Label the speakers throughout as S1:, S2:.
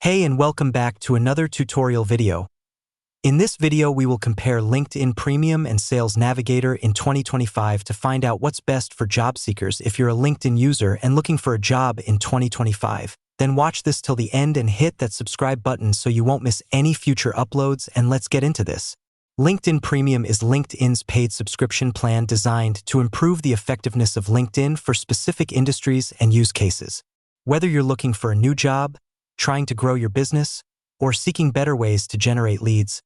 S1: Hey and welcome back to another tutorial video. In this video we will compare LinkedIn Premium and Sales Navigator in 2025 to find out what's best for job seekers if you're a LinkedIn user and looking for a job in 2025. Then watch this till the end and hit that subscribe button so you won't miss any future uploads, and let's get into this. LinkedIn Premium is LinkedIn's paid subscription plan designed to improve the effectiveness of LinkedIn for specific industries and use cases. Whether you're looking for a new job, trying to grow your business, or seeking better ways to generate leads,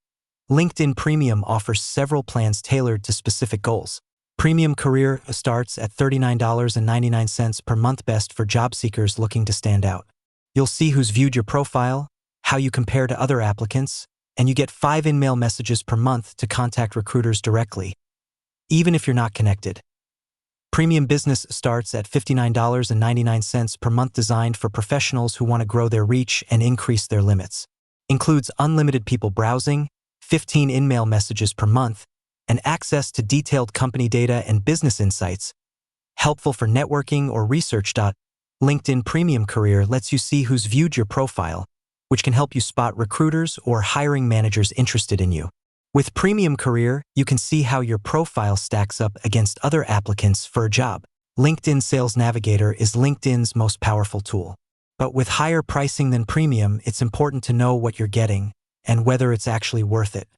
S1: LinkedIn Premium offers several plans tailored to specific goals. Premium Career starts at $39.99 per month, best for job seekers looking to stand out. You'll see who's viewed your profile, how you compare to other applicants, and you get 5 in-mail messages per month to contact recruiters directly, even if you're not connected. Premium Business starts at $59.99 per month, designed for professionals who want to grow their reach and increase their limits. Includes unlimited people browsing, 15 in-mail messages per month, and access to detailed company data and business insights. Helpful for networking or research. LinkedIn Premium Career lets you see who's viewed your profile, which can help you spot recruiters or hiring managers interested in you. With Premium Career, you can see how your profile stacks up against other applicants for a job. LinkedIn Sales Navigator is LinkedIn's most powerful tool. But with higher pricing than Premium, it's important to know what you're getting and whether it's actually worth it.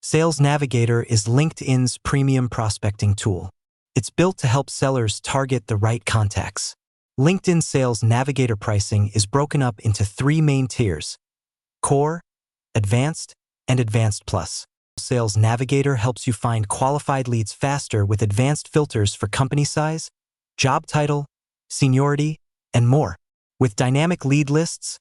S1: Sales Navigator is LinkedIn's premium prospecting tool. It's built to help sellers target the right contacts. LinkedIn Sales Navigator pricing is broken up into 3 main tiers: Core, Advanced, and Advanced Plus. Sales Navigator helps you find qualified leads faster with advanced filters for company size, job title, seniority, and more. With dynamic lead lists,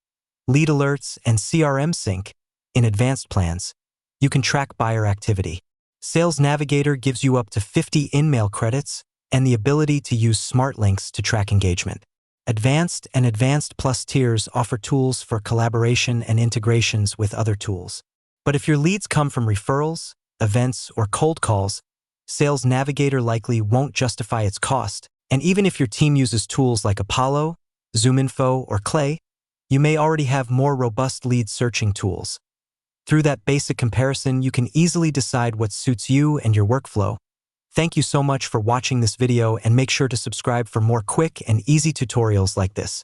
S1: lead alerts, and CRM sync in advanced plans, you can track buyer activity. Sales Navigator gives you up to 50 in-mail credits and the ability to use smart links to track engagement. Advanced and Advanced Plus tiers offer tools for collaboration and integrations with other tools. But if your leads come from referrals, events, or cold calls, Sales Navigator likely won't justify its cost. And even if your team uses tools like Apollo, ZoomInfo, or Clay, you may already have more robust lead searching tools. Through that basic comparison, you can easily decide what suits you and your workflow. Thank you so much for watching this video, and make sure to subscribe for more quick and easy tutorials like this.